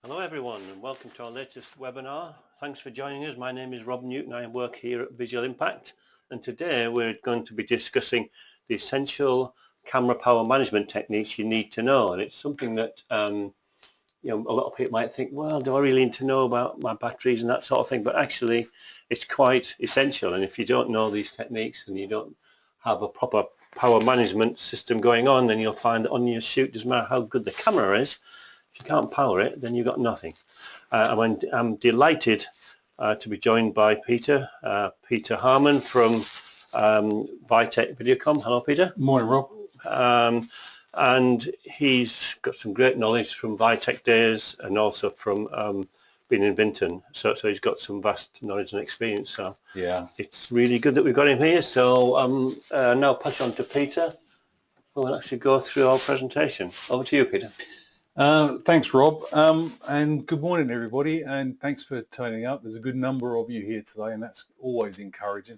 Hello everyone and welcome to our latest webinar. Thanks for joining us. My name is Rob Newton. I work here at Visual Impact, and today we're going to be discussing the essential camera power management techniques you need to know. And it's something that a lot of people might think, well, do I really need to know about my batteries and that sort of thing? But actually it's quite essential, and if you don't know these techniques and you don't have a proper power management system going on, then you'll find that on your shoot, doesn't matter how good the camera is, if you can't power it, then you've got nothing. I'm delighted to be joined by Peter Harman from VITEC Videocom. Hello, Peter. Morning, Rob. And he's got some great knowledge from VITEC days and also from being in Vinton. So he's got some vast knowledge and experience. So yeah, it's really good that we've got him here. So now pass on to Peter, who will actually go through our presentation. Over to you, Peter. Thanks, Rob, and good morning, everybody, and thanks for turning up. There's a good number of you here today, and that's always encouraging.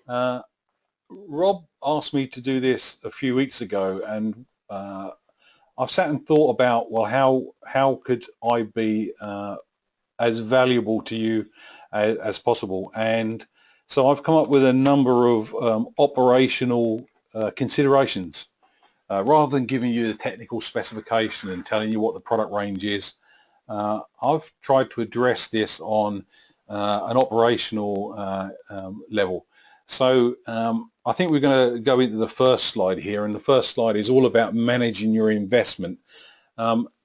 Rob asked me to do this a few weeks ago, and I've sat and thought about, well, how could I be as valuable to you as possible? And so I've come up with a number of operational considerations. Rather than giving you the technical specification and telling you what the product range is, I've tried to address this on an operational level. So I think we're going to go into the first slide here, and the first slide is all about managing your investment.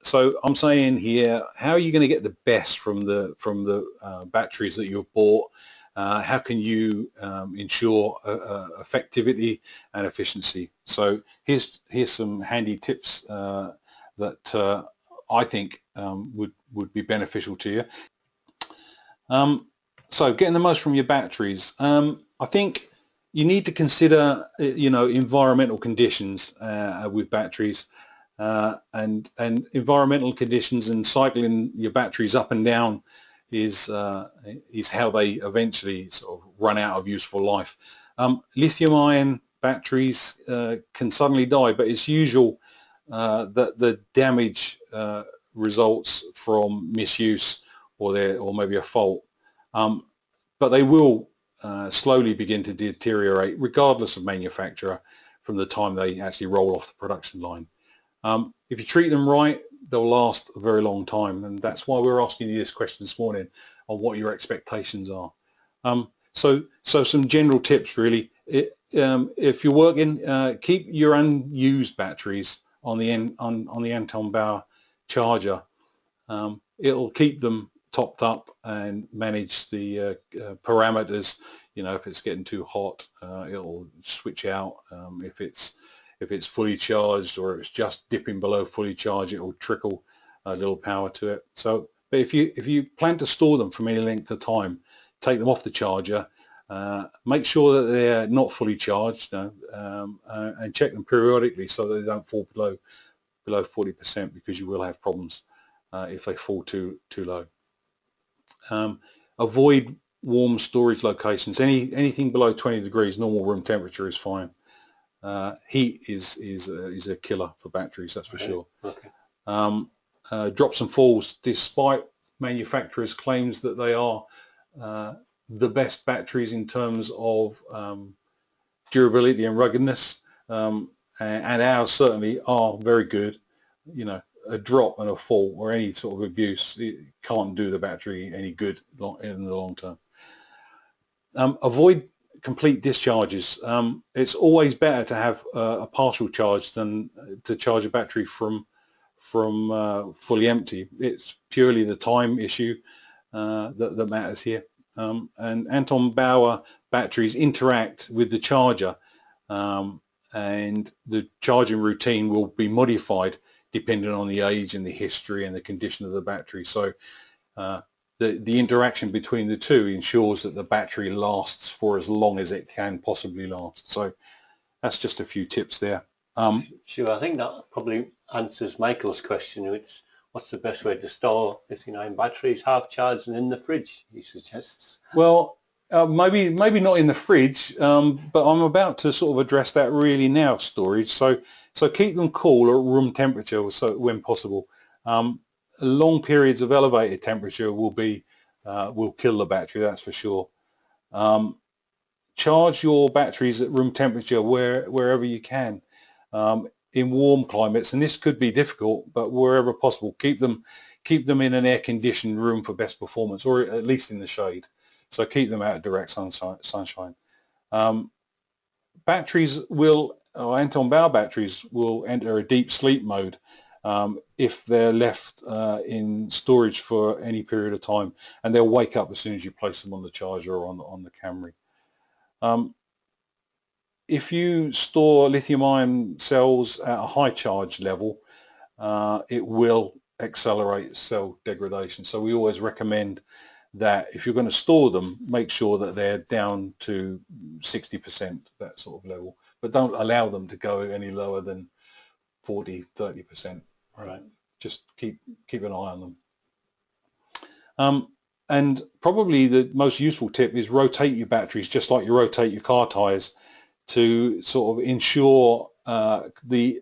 So I'm saying here, how are you going to get the best from the batteries that you've bought? How can you ensure effectivity and efficiency? So here's some handy tips that I think would be beneficial to you. So getting the most from your batteries, I think you need to consider environmental conditions with batteries, and environmental conditions and cycling your batteries up and down is how they eventually sort of run out of useful life. Lithium ion batteries can suddenly die, but it's usual that the damage results from misuse or maybe a fault, but they will slowly begin to deteriorate regardless of manufacturer from the time they actually roll off the production line. If you treat them right, they'll last a very long time, and that's why we're asking you this question this morning on what your expectations are. So some general tips really. If you're working, keep your unused batteries on the Anton Bauer charger. It'll keep them topped up and manage the parameters. If it's getting too hot, it'll switch out. If it's fully charged or it's just dipping below fully charged, it will trickle a little power to it. So, but if you plan to store them from any length of time, take them off the charger, make sure that they're not fully charged, and check them periodically so that they don't fall below 40%, because you will have problems if they fall too low. Avoid warm storage locations. Anything below 20 degrees, normal room temperature, is fine. Heat is a killer for batteries, that's for sure. Okay. Drops and falls. Despite manufacturers' claims that they are the best batteries in terms of durability and ruggedness, and ours certainly are very good, a drop and a fall or any sort of abuse, it can't do the battery any good in the long term. Avoid complete discharges. It's always better to have a partial charge than to charge a battery from fully empty. It's purely the time issue that matters here. And Anton Bauer batteries interact with the charger, and the charging routine will be modified depending on the age and the history and the condition of the battery. So the interaction between the two ensures that the battery lasts for as long as it can possibly last. So that's just a few tips there. Sure, I think that probably answers Michael's question, which what's the best way to store lithium-ion batteries? Half charged and in the fridge, he suggests. Well, maybe not in the fridge, but I'm about to sort of address that really now. Storage. So keep them cool at room temperature, so when possible. long periods of elevated temperature will kill the battery, that's for sure. Charge your batteries at room temperature wherever you can. In warm climates, and this could be difficult, but wherever possible, keep them in an air-conditioned room for best performance, or at least in the shade. So keep them out of direct sunshine. Batteries Anton Bauer batteries will enter a deep sleep mode if they're left in storage for any period of time, and they'll wake up as soon as you place them on the charger or on the Camry. If you store lithium-ion cells at a high charge level, it will accelerate cell degradation. So we always recommend that if you're going to store them, make sure that they're down to 60%, that sort of level. But don't allow them to go any lower than 40-30%. Right. Just keep an eye on them. And probably the most useful tip is rotate your batteries just like you rotate your car tires, to sort of ensure the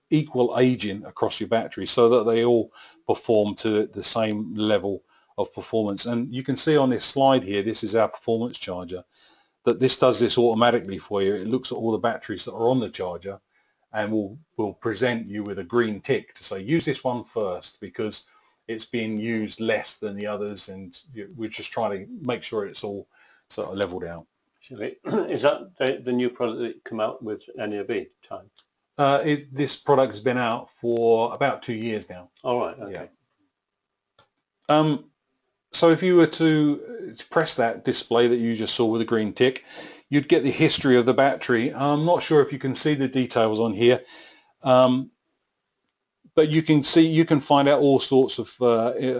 equal aging across your battery so that they all perform to the same level of performance. And you can see on this slide here, this is our performance charger, that this does this automatically for you. It looks at all the batteries that are on the charger and will present you with a green tick to say use this one first because it's being used less than the others, and we're just trying to make sure it's all sort of leveled out. Is that the new product that come out with any of the time? This product has been out for about 2 years now. All right. Okay. Yeah. So if you were to press that display that you just saw with a green tick, you'd get the history of the battery. I'm not sure if you can see the details on here, but you can find out all sorts of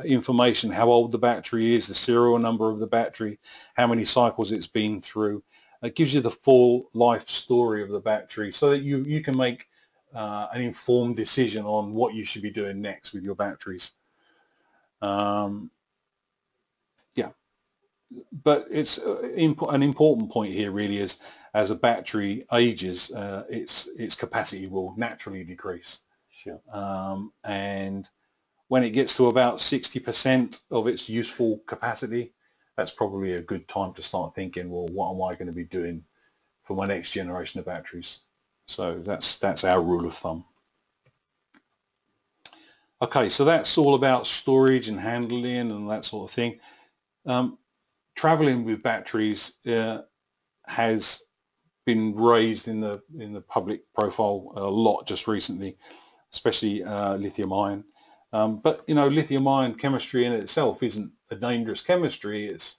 information: how old the battery is, the serial number of the battery, how many cycles it's been through. It gives you the full life story of the battery so that you can make an informed decision on what you should be doing next with your batteries. Yeah, but it's an important point here really is, as a battery ages, its capacity will naturally decrease. Sure. And when it gets to about 60% of its useful capacity, that's probably a good time to start thinking, well, what am I going to be doing for my next generation of batteries? So that's our rule of thumb. Okay, so that's all about storage and handling and that sort of thing. Traveling with batteries has been raised in the public profile a lot just recently, especially lithium ion. But lithium ion chemistry in itself isn't a dangerous chemistry. It's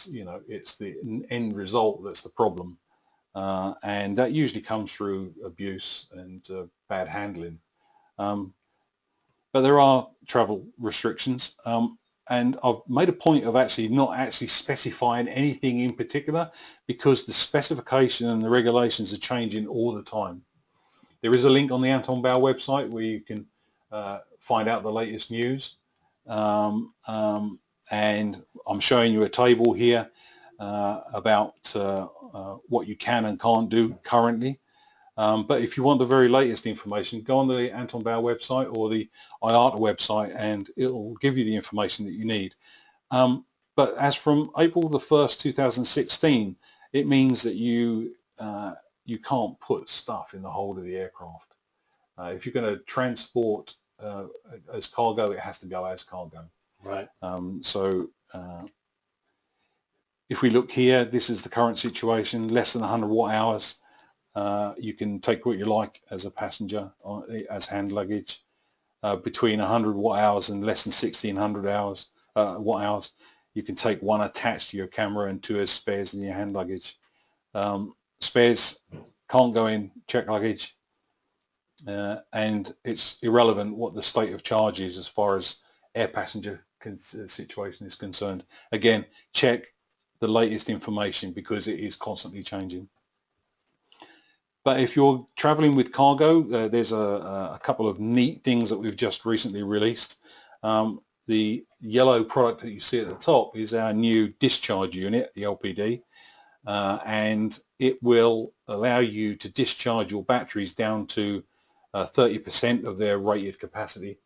the end result that's the problem, and that usually comes through abuse and bad handling. But there are travel restrictions, and I've made a point of not actually specifying anything in particular, because the specification and the regulations are changing all the time. There is a link on the Anton Bauer website where you can find out the latest news, and I'm showing you a table here about what you can and can't do currently. But if you want the very latest information, go on the Anton Bauer website or the HYTRON website, and it'll give you the information that you need. But as from April the 1st, 2016, it means that you can't put stuff in the hold of the aircraft. If you're going to transport as cargo, it has to go as cargo. Right. So if we look here, this is the current situation: less than 100 watt hours. You can take what you like as a passenger as hand luggage. Between 100 watt hours and less than 1600 watt hours, you can take one attached to your camera and 2 as spares in your hand luggage. Spares can't go in check luggage, and it's irrelevant what the state of charge is as far as air passenger situation is concerned. Again, check the latest information because it is constantly changing. But if you're traveling with cargo, there's a couple of neat things that we've just recently released. The yellow product that you see at the top is our new discharge unit, the LPD, and it will allow you to discharge your batteries down to 30% of their rated capacity.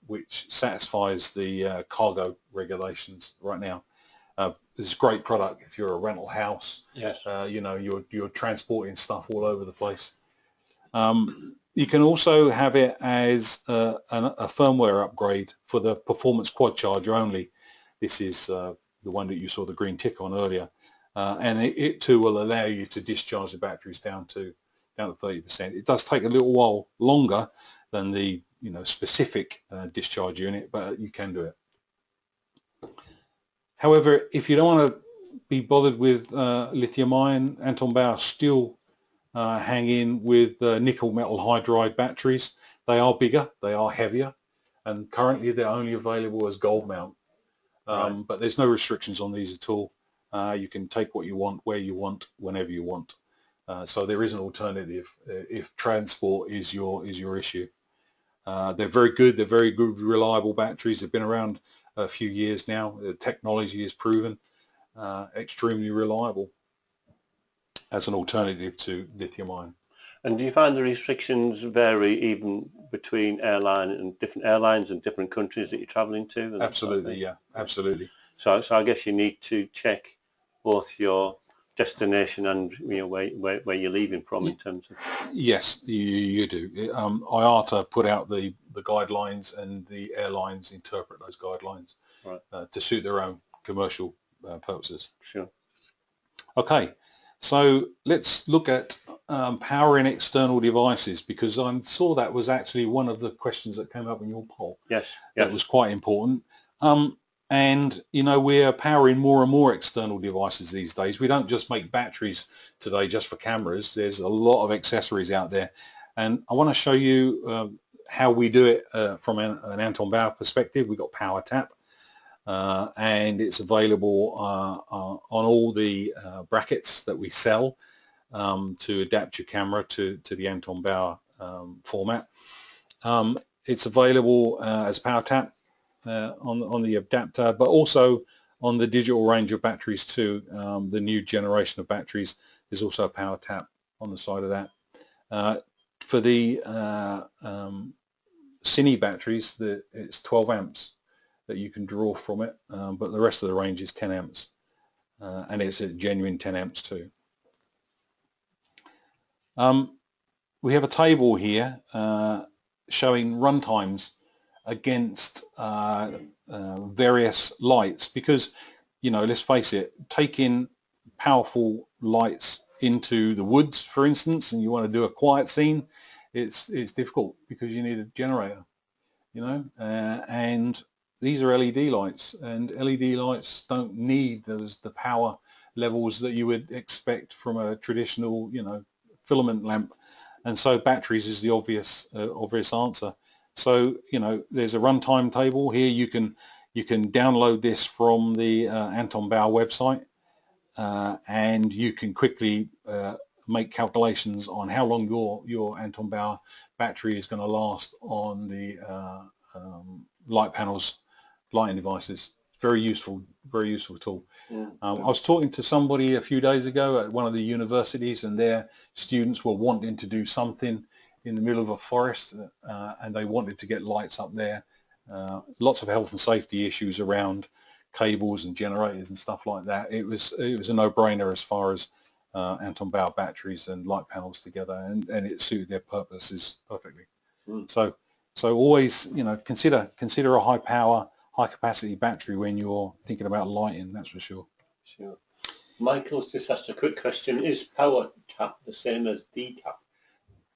which satisfies the cargo regulations right now. This is a great product if you're a rental house. Yes. You know, you're transporting stuff all over the place. You can also have it as a firmware upgrade for the performance quad charger only. This is the one that you saw the green tick on earlier, and it too will allow you to discharge the batteries down to 30%. It does take a little while longer than the specific discharge unit, but you can do it. However, if you don't want to be bothered with lithium ion, Anton Bauer still hang in with nickel metal hydride batteries. They are bigger, they are heavier, and currently they're only available as gold mount. Right. But there's no restrictions on these at all. You can take what you want, where you want, whenever you want. So there is an alternative if transport is your issue. They're very good. They're very good, reliable batteries. They've been around a few years now. The technology is proven extremely reliable as an alternative to lithium ion. And do you find the restrictions vary even between different airlines and different countries that you're travelling to? Absolutely, yeah, absolutely. So I guess you need to check both your destination and where you're leaving from in terms of. Yes, you do. IATA put out the guidelines, and the airlines interpret those guidelines to suit their own commercial purposes. Sure. Okay, so let's look at powering external devices, because I saw that was actually one of the questions that came up in your poll. Yes. That was quite important. And we're powering more and more external devices these days. We don't just make batteries today just for cameras. There's a lot of accessories out there, and I want to show you how we do it from an Anton Bauer perspective. We've got Power Tap, and it's available on all the brackets that we sell to adapt your camera to the Anton Bauer format. It's available as Power Tap on the adapter, but also on the digital range of batteries too. The new generation of batteries, there's also a Power Tap on the side of that. For the Cine batteries, it's 12 amps that you can draw from it, but the rest of the range is 10 amps, and it's a genuine 10 amps too. We have a table here showing runtimes against various lights, because let's face it, taking powerful lights into the woods, for instance, and you want to do a quiet scene, it's difficult because you need a generator, and these are LED lights, and LED lights don't need the power levels that you would expect from a traditional filament lamp, and so batteries is the obvious answer. So there's a runtime table here. You can download this from the Anton Bauer website, and you can quickly make calculations on how long your Anton Bauer battery is going to last on the light panels, lighting devices. Very useful tool. I was talking to somebody a few days ago at one of the universities, and their students were wanting to do something in the middle of a forest, and they wanted to get lights up there. Lots of health and safety issues around cables and generators and stuff like that. It was a no-brainer as far as Anton Bauer batteries and light panels together, and it suited their purposes perfectly. So always consider a high power, high capacity battery when you're thinking about lighting. That's for sure. Sure. Michael's just asked a quick question: is Power Tap the same as D-Tap?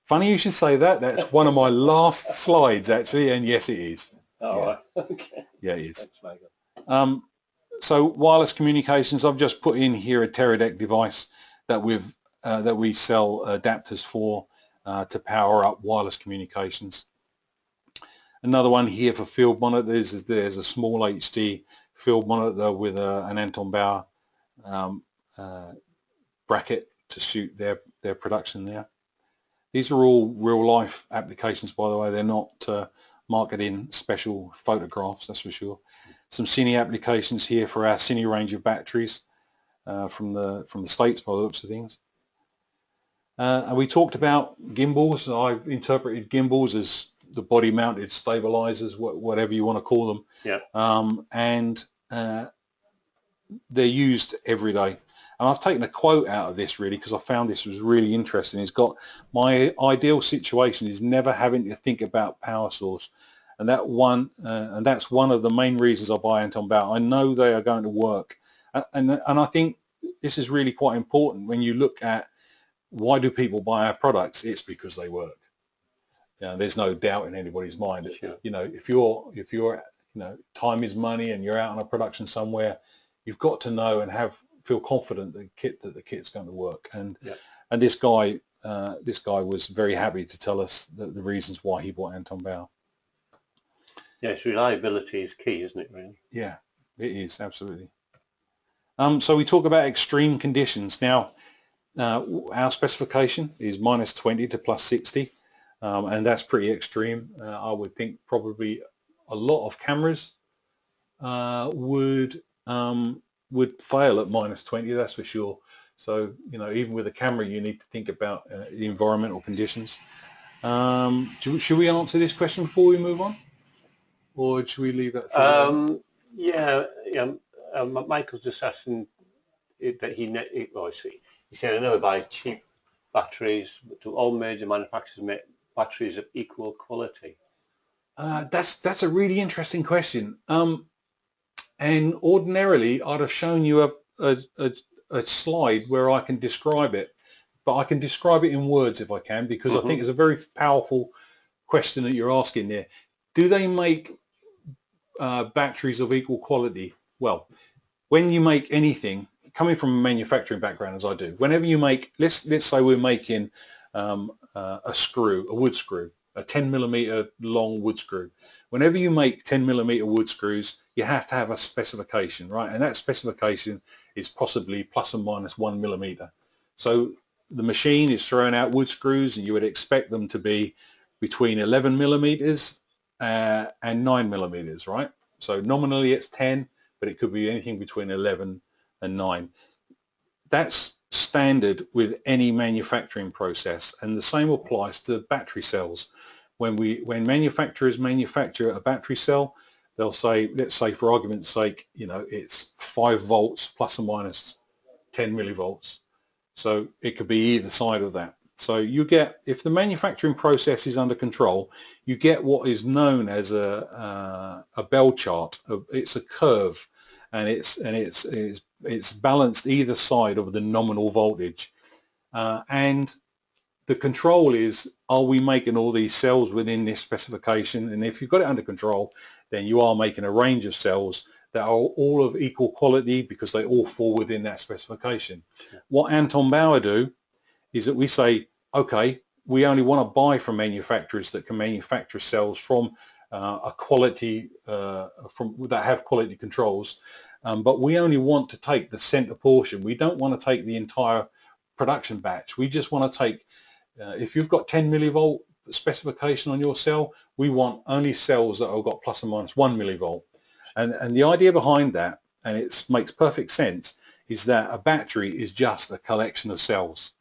Funny you should say that. That's one of my last slides actually, and yes, it is. Right. Okay. Yeah, it is. Thanks, Michael. So wireless communications, I've just put in here a Teradek device that we sell adapters for to power up wireless communications. Another one here for field monitors. There's a small HD field monitor with an Anton Bauer bracket to suit their production there. These are all real-life applications, by the way. They're not marketing special photographs, that's for sure. Some Cine applications here for our Cine range of batteries from the States, by the looks of things. And we talked about gimbals. I've interpreted gimbals as the body mounted stabilizers, whatever you want to call them. Yeah. And they're used every day. And I've taken a quote out of this really because I found this was really interesting. It's got, my ideal situation is never having to think about power source. And that's one of the main reasons I buy Anton Bauer. I know they are going to work. And I think this is really quite important when you look at why do people buy our products. It's because they work. There's no doubt in anybody's mind. Sure. If you're time is money and you're out on a production somewhere, you've got to know and feel confident that the kit's going to work. And this guy was very happy to tell us the reasons why he bought Anton Bauer. Yes, reliability is key, isn't it, really? Yeah, it is, absolutely. So we talk about extreme conditions. Now, our specification is -20 to +60, and that's pretty extreme. I would think probably a lot of cameras would fail at -20, that's for sure. So, even with a camera, you need to think about the environmental conditions. Should we answer this question before we move on? Or should we leave that for Michael's just asking that he said I never buy cheap batteries. Do all major manufacturers make batteries of equal quality? That's a really interesting question. And ordinarily, I'd have shown you a slide where I can describe it, but I can describe it in words if I can, because I think it's a very powerful question that you're asking there. Do they make batteries of equal quality? Well, when you make anything, coming from a manufacturing background as I do, whenever you make, let's say we're making a wood screw, a 10mm long wood screw. Whenever you make 10mm wood screws, you have to have a specification, right? And that specification is possibly ±1mm. So the machine is throwing out wood screws, and you would expect them to be between 11mm and 9mm, right? So nominally it's 10, but it could be anything between 11 and 9. That's standard with any manufacturing process, and the same applies to battery cells. When manufacturers manufacture a battery cell, they'll say, let's say for argument's sake, it's 5 volts plus or minus 10 millivolts. So it could be either side of that. So you get, if the manufacturing process is under control, you get what is known as a bell chart. It's a curve, and it's balanced either side of the nominal voltage. And the control is, are we making all these cells within this specification? And if you've got it under control, then you are making a range of cells that are all of equal quality because they all fall within that specification. Sure. What Anton Bauer do is that we say, okay, we only want to buy from manufacturers that can manufacture cells from a quality, that have quality controls, but we only want to take the center portion. We don't want to take the entire production batch. We just want to take, if you've got 10 millivolt specification on your cell, we want only cells that have got plus or minus 1 millivolt. And the idea behind that, and it makes perfect sense, is that a battery is just a collection of cells.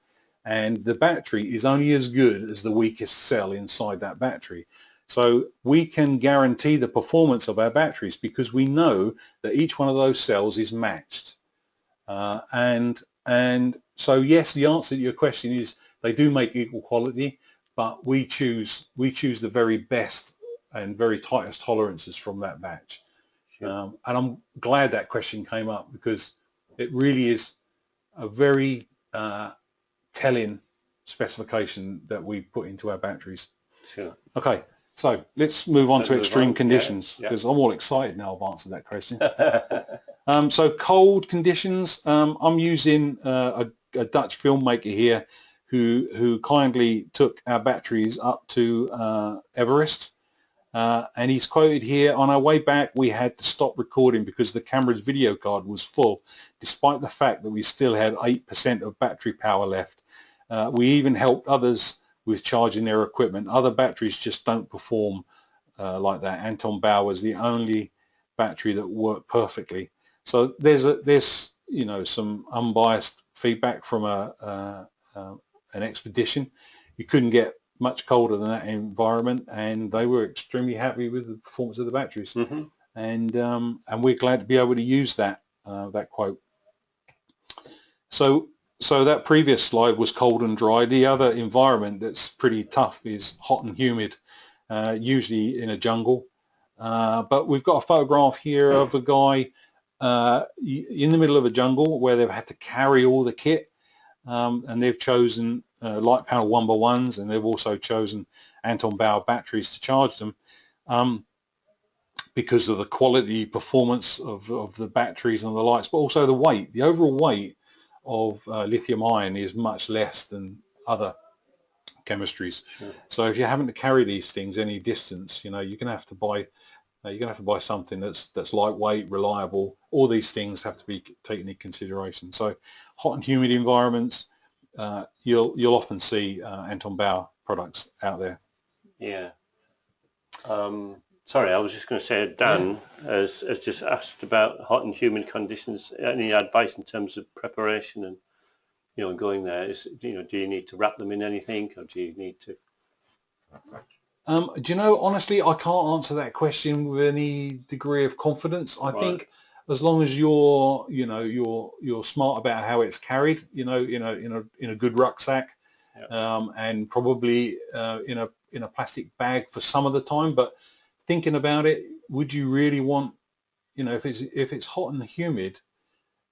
And the battery is only as good as the weakest cell inside that battery. So we can guarantee the performance of our batteries because we know that each one of those cells is matched. And so yes, the answer to your question is they do make equal quality, but we choose the very best and very tightest tolerances from that batch. Sure. And I'm glad that question came up because it really is a very telling specification that we put into our batteries. Sure. Okay, so let's move on to extreme conditions because I'm all excited now I've answered that question. So cold conditions, I'm using a Dutch filmmaker here who kindly took our batteries up to Everest. And he's quoted here, on our way back we had to stop recording because the camera's video card was full, despite the fact that we still had 8% of battery power left. We even helped others with charging their equipment. Other batteries just don't perform like that. Anton Bauer was the only battery that worked perfectly. So there's some unbiased feedback from an expedition. You couldn't get much colder than that environment, and they were extremely happy with the performance of the batteries. Mm-hmm. And we're glad to be able to use that that quote. So that previous slide was cold and dry. The other environment that's pretty tough is hot and humid, usually in a jungle. But we've got a photograph here of a guy in the middle of a jungle where they've had to carry all the kit, and they've chosen light panel 1x1s, and they've also chosen Anton Bauer batteries to charge them, because of the quality performance of the batteries and the lights, but also the weight. The overall weight of lithium ion is much less than other chemistries. Sure. So if you're having to carry these things any distance, you're going to have to buy something that's lightweight, reliable. All these things have to be taken into consideration. So hot and humid environments, you'll often see Anton Bauer products out there. Yeah. Sorry, I was just going to say, Dan has just asked about hot and humid conditions. Any advice in terms of preparation and, going there? Do you need to wrap them in anything, or do you need to? Do you know, honestly, I can't answer that question with any degree of confidence. I think as long as you're smart about how it's carried, in a good rucksack, and probably in a plastic bag for some of the time. But thinking about it, would you really want, if it's hot and humid,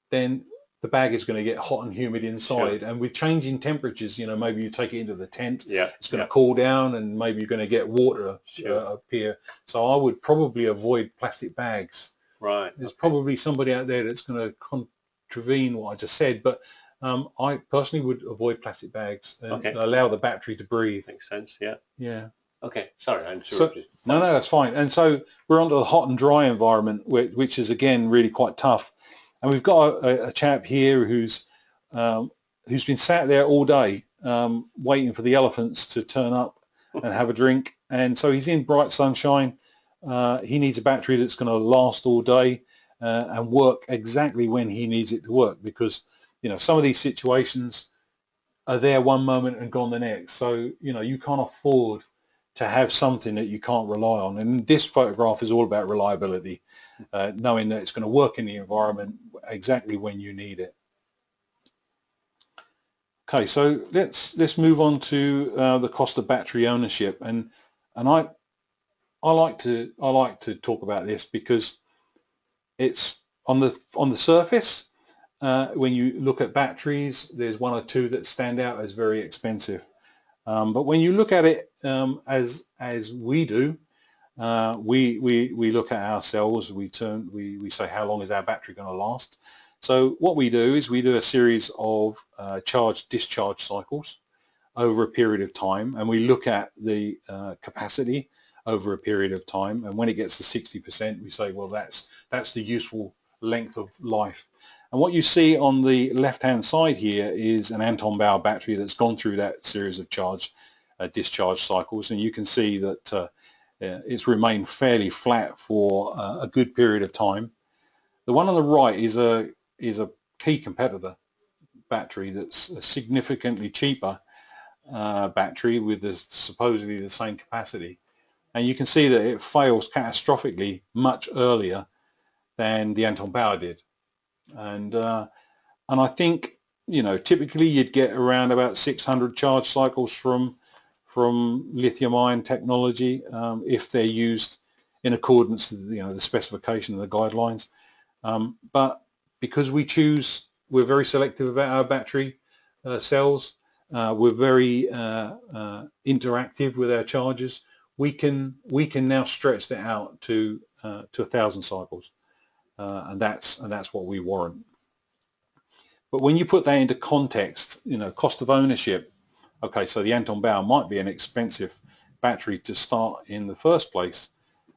then the bag is going to get hot and humid inside. Sure. And with changing temperatures, maybe you take it into the tent, it's going to cool down, and maybe you're going to get water appear. So I would probably avoid plastic bags. Right. There's probably somebody out there that's going to contravene what I just said, but I personally would avoid plastic bags and allow the battery to breathe. Makes sense. Yeah. Yeah. Okay. Sorry, I interrupted. No, that's fine. And so we're onto the hot and dry environment, which is again really quite tough. And we've got a chap here who's been sat there all day waiting for the elephants to turn up and have a drink. And so he's in bright sunshine. He needs a battery that's going to last all day and work exactly when he needs it to work, because some of these situations are there one moment and gone the next. So you can't afford to have something that you can't rely on. And this photograph is all about reliability, knowing that it's going to work in the environment exactly when you need it. Okay, so let's move on to the cost of battery ownership, and I like to talk about this because it's on the surface. When you look at batteries, there's one or two that stand out as very expensive. But when you look at it as we do, we look at ourselves. We say, how long is our battery going to last? So what we do is we do a series of charge-discharge cycles over a period of time, and we look at the capacity over a period of time. And when it gets to 60%, we say, well, that's the useful length of life. And what you see on the left-hand side here is an Anton Bauer battery that's gone through that series of discharge cycles, and you can see that it's remained fairly flat for a good period of time. The one on the right is a key competitor battery that's a significantly cheaper battery with supposedly the same capacity, and you can see that it fails catastrophically much earlier than the Anton Bauer did. And I think typically you'd get around about 600 charge cycles from lithium ion technology if they're used in accordance with the specification and the guidelines. But because we're very selective about our battery cells, we're very interactive with our chargers. We can now stretch that out to 1,000 cycles. And that's what we warrant. But when you put that into context, cost of ownership, okay, so the Anton Bauer might be an expensive battery to start in the first place,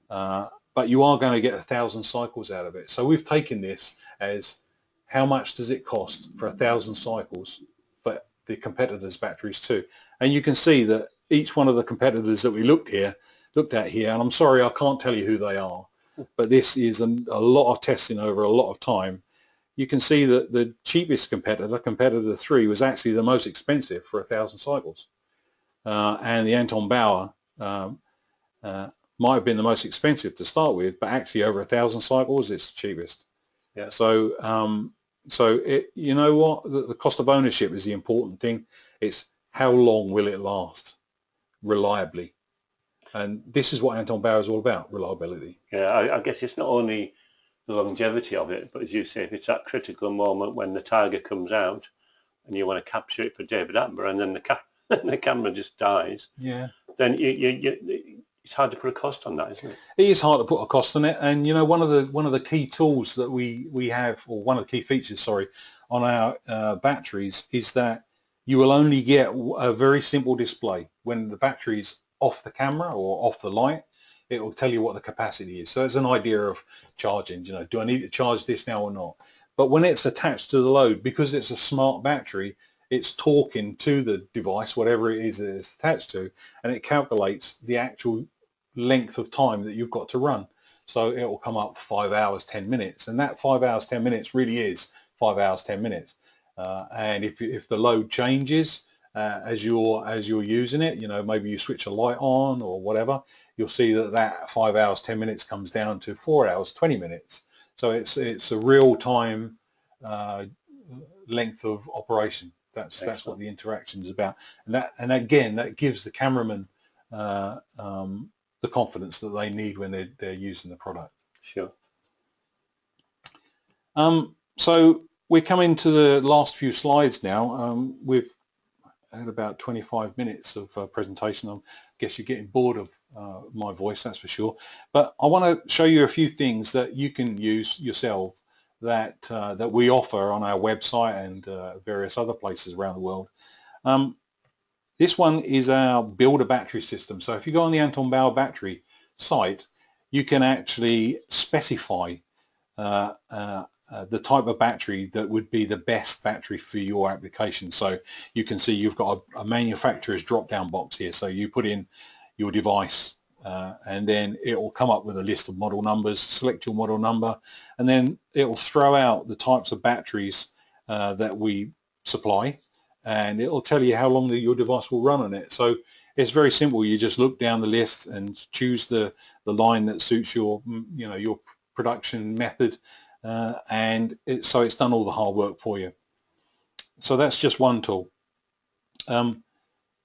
but you are going to get 1,000 cycles out of it. So we've taken this as how much does it cost for 1,000 cycles for the competitors' batteries too. And you can see that each one of the competitors that we looked at here, and I'm sorry I can't tell you who they are, but this is a lot of testing over a lot of time. You can see that the cheapest competitor 3, was actually the most expensive for 1,000 cycles. and the Anton Bauer might have been the most expensive to start with, but actually over 1,000 cycles it's the cheapest. Yeah. So you know what, the cost of ownership is the important thing. It's how long will it last reliably, and this is what Anton Bauer is all about: reliability. Yeah, I guess it's not only the longevity of it, but as you say, if it's that critical moment when the target comes out and you want to capture it for David Attenborough, and then the camera just dies, Yeah, then it's hard to put a cost on that, isn't it? it is hard to put a cost on it. And you know, one of the key tools that we have, or one of the key features, sorry, on our batteries is that you will only get a very simple display when the battery's off the camera or off the light. It will tell you what the capacity is. So it's an idea of charging. You know, do I need to charge this now or not? But when it's attached to the load, because it's a smart battery, it's talking to the device, whatever it is that it's attached to, and it calculates the actual length of time that you've got to run. So it will come up 5 hours 10 minutes, and that 5 hours 10 minutes really is 5 hours 10 minutes. And if the load changes as you're using it, you know, maybe you switch a light on or whatever, you'll see that 5 hours 10 minutes comes down to 4 hours 20 minutes. So it's a real time length of operation. That's what the interaction is about, and again that gives the cameraman the confidence that they need when they're using the product. Sure. So we're coming to the last few slides now. We've had about 25 minutes of presentation. I guess you're getting bored of my voice, that's for sure. But I want to show you a few things that you can use yourself that that we offer on our website and various other places around the world. This one is our build a battery system. So if you go on the Anton Bauer battery site, you can actually specify the type of battery that would be the best battery for your application. So you can see you've got a manufacturer's drop-down box here. So you put in your device and then it will come up with a list of model numbers, select your model number, and then it will throw out the types of batteries that we supply, and it will tell you how long your device will run on it. So it's very simple. You just look down the list and choose the line that suits your your production method, and so it's done all the hard work for you. So that's just one tool.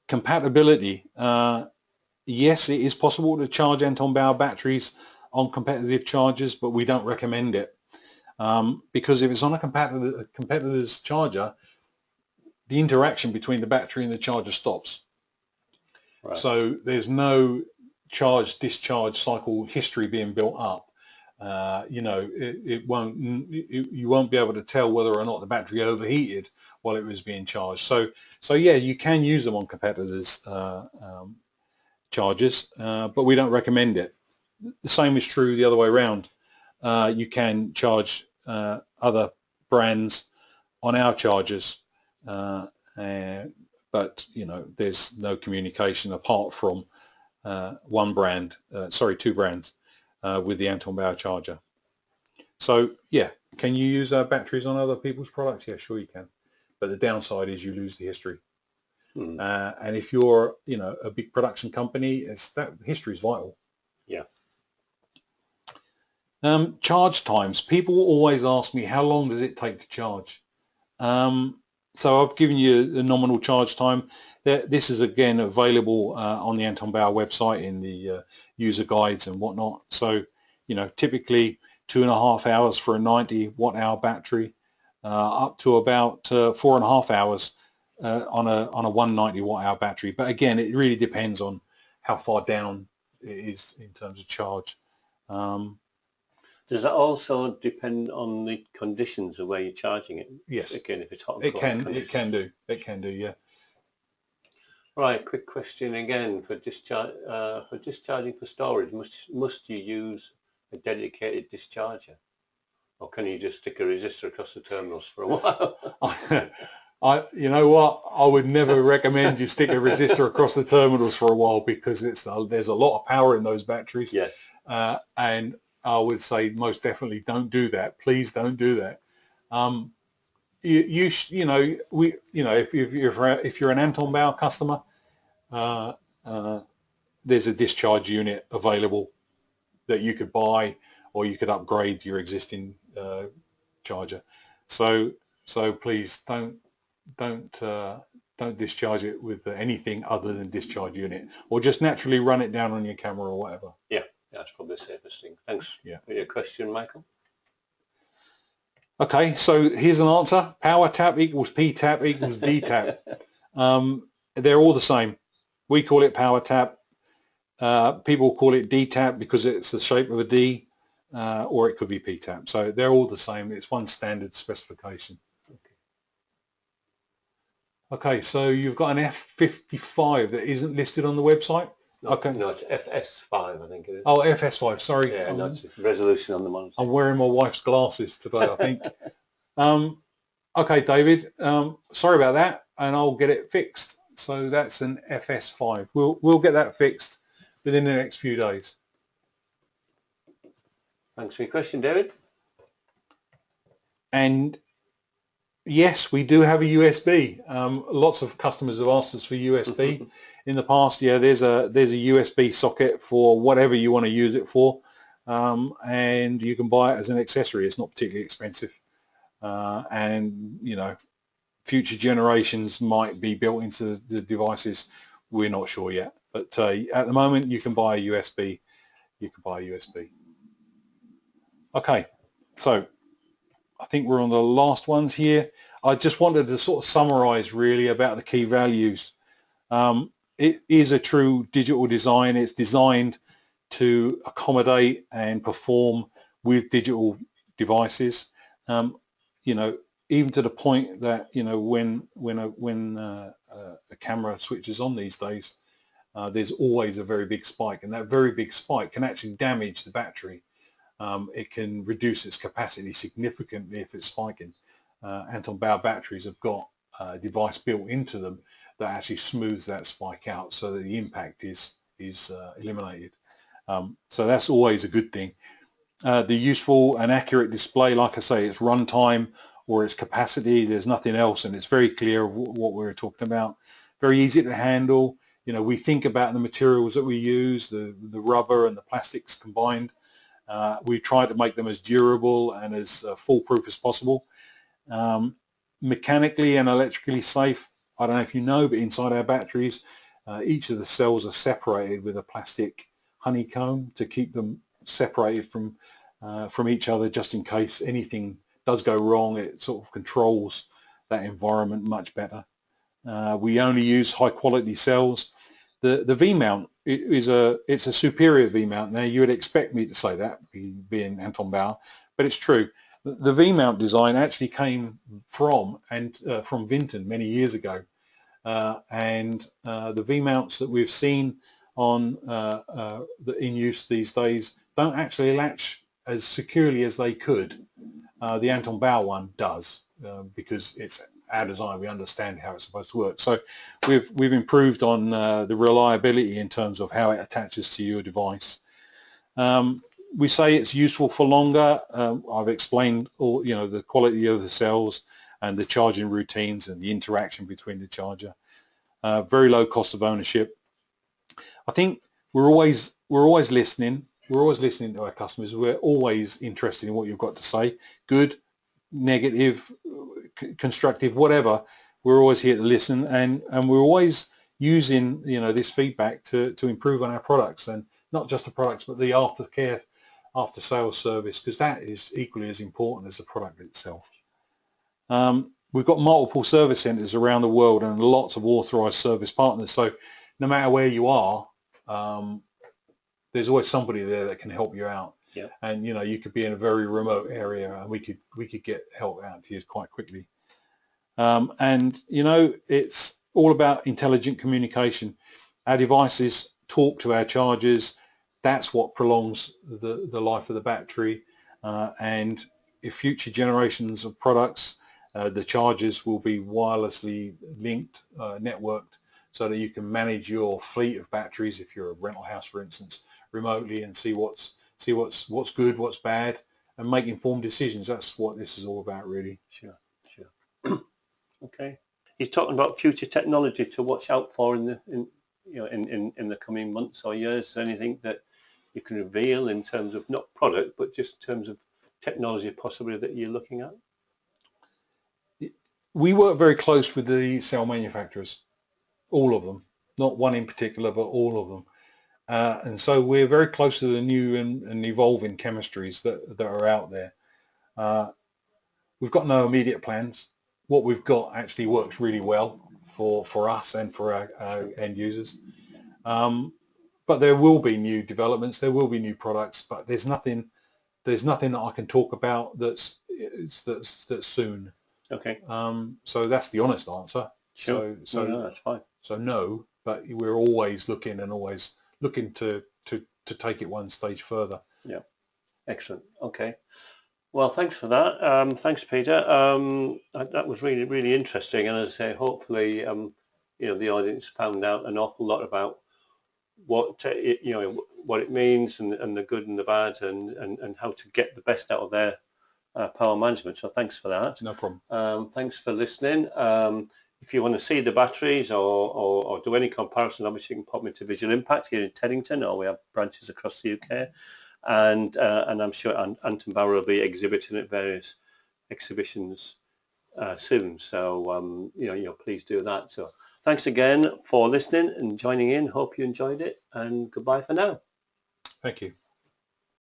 Compatibility. Yes, it is possible to charge Anton Bauer batteries on competitive chargers, but we don't recommend it because if it's on a competitor's charger, the interaction between the battery and the charger stops. Right. So there's no charge discharge cycle history being built up. You know, you won't be able to tell whether or not the battery overheated while it was being charged. So yeah, you can use them on competitors' chargers, but we don't recommend it. The same is true the other way around. You can charge other brands on our chargers, but you know, there's no communication apart from two brands with the Anton Bauer charger. So yeah, can you use our batteries on other people's products? Yeah, sure you can, but the downside is you lose the history. And if you're, you know, a big production company, that history is vital. Yeah. Charge times. People always ask me, how long does it take to charge? So I've given you the nominal charge time. This is again available on the Anton Bauer website in the user guides and whatnot. So, you know, typically 2.5 hours for a 90 watt-hour battery, up to about 4.5 hours on a 190 watt-hour battery. But again, it really depends on how far down it is in terms of charge. Does that also depend on the conditions of where you're charging it? Yes. Again, if it's hot and cold. It can do, yeah. Right, quick question again. For discharging for storage, must you use a dedicated discharger? Or can you just stick a resistor across the terminals for a while? You know what? I would never recommend you stick a resistor across the terminals for a while because there's a lot of power in those batteries. Yes. And I would say most definitely don't do that. Please don't do that. If you're an Anton Bauer customer, there's a discharge unit available that you could buy, or you could upgrade your existing charger. So please don't discharge it with anything other than discharge unit, or just naturally run it down on your camera or whatever. Yeah, that's probably the safest thing. Thanks for your question, Michael. Okay, so here's an answer. Power tap equals P tap equals D tap. They're all the same. We call it power tap. People call it D tap because it's the shape of a D, or it could be P tap. So they're all the same. It's one standard specification. Okay, so you've got an F55 that isn't listed on the website? No, okay. No, it's FS5, I think it is. Oh, FS5, sorry. Yeah, no, it's resolution on the monitor. I'm wearing my wife's glasses today, I think. Okay, David, sorry about that, and I'll get it fixed. So that's an FS5. We'll get that fixed within the next few days. Thanks for your question, David. And yes, we do have a USB. Lots of customers have asked us for USB in the past. Yeah, there's a USB socket for whatever you want to use it for, and you can buy it as an accessory. It's not particularly expensive, and you know, future generations might be built into the devices. We're not sure yet, but at the moment you can buy a USB. You can buy a USB. Okay, so I think we're on the last ones here. I just wanted to sort of summarize really about the key values. It is a true digital design. It's designed to accommodate and perform with digital devices. You know, even to the point that, you know, when a camera switches on these days, there's always a very big spike, and that very big spike can actually damage the battery. It can reduce its capacity significantly if it's spiking. Anton Bauer batteries have got a device built into them that actually smooths that spike out so that the impact is eliminated. So that's always a good thing. The useful and accurate display, like I say, its runtime or its capacity, there's nothing else, and it's very clear what we're talking about. Very easy to handle. You know, we think about the materials that we use, the rubber and the plastics combined. We try to make them as durable and as foolproof as possible. Mechanically and electrically safe. I don't know if you know, but inside our batteries, each of the cells are separated with a plastic honeycomb to keep them separated from each other, just in case anything does go wrong. It sort of controls that environment much better. We only use high quality cells. The V-mount it's a superior V-mount. Now you would expect me to say that, being Anton Bauer, but it's true. The V-mount design actually came from Vinton many years ago, and the V-mounts that we've seen on in use these days don't actually latch as securely as they could. The Anton Bauer one does, because it's our design. We understand how it's supposed to work. So we've improved on the reliability in terms of how it attaches to your device. We say it's useful for longer. I've explained all, you know, the quality of the cells and the charging routines and the interaction between the charger. Very low cost of ownership. I think we're always listening. We're always listening to our customers. We're always interested in what you've got to say. Good, negative, constructive, whatever. We're always here to listen, and we're always using, you know, this feedback to improve on our products, and not just the products, but the aftercare, after sales service, because that is equally as important as the product itself. We've got multiple service centers around the world and lots of authorized service partners. So no matter where you are, there's always somebody there that can help you out. Yeah. And you know, you could be in a very remote area, and we could get help out to you quite quickly. And you know, it's all about intelligent communication. Our devices talk to our chargers. That's what prolongs the life of the battery. And if future generations of products, the chargers will be wirelessly linked, networked, so that you can manage your fleet of batteries, if you're a rental house, for instance, remotely, and see what's good, what's bad, and make informed decisions. That's what this is all about, really. Sure. Okay. You're talking about future technology to watch out for in in the coming months or years? Is there anything that you can reveal in terms of not product, but just in terms of technology possibly that you're looking at? We work very close with the cell manufacturers, all of them, not one in particular, but all of them. And so we're very close to the new and evolving chemistries that are out there. We've got no immediate plans. What we've got actually works really well for us and for our end users. But there will be new developments, there will be new products, but there's nothing that I can talk about that's soon. Okay. So that's the honest answer. Sure. So no, that's fine. So no, but we're always looking and always looking to take it one stage further. Yeah. Excellent. Okay. Well, thanks for that. Thanks, Peter. That was really, really interesting. And as I say, hopefully, the audience found out an awful lot about what what it means and the good and the bad and how to get the best out of their power management. So thanks for that. No problem. Thanks for listening. If you want to see the batteries or do any comparison, obviously you can pop me to Visual Impact here in Teddington, or we have branches across the UK. And I'm sure Anton Bauer will be exhibiting at various exhibitions soon. So please do that. So thanks again for listening and joining in. Hope you enjoyed it, and goodbye for now. Thank you.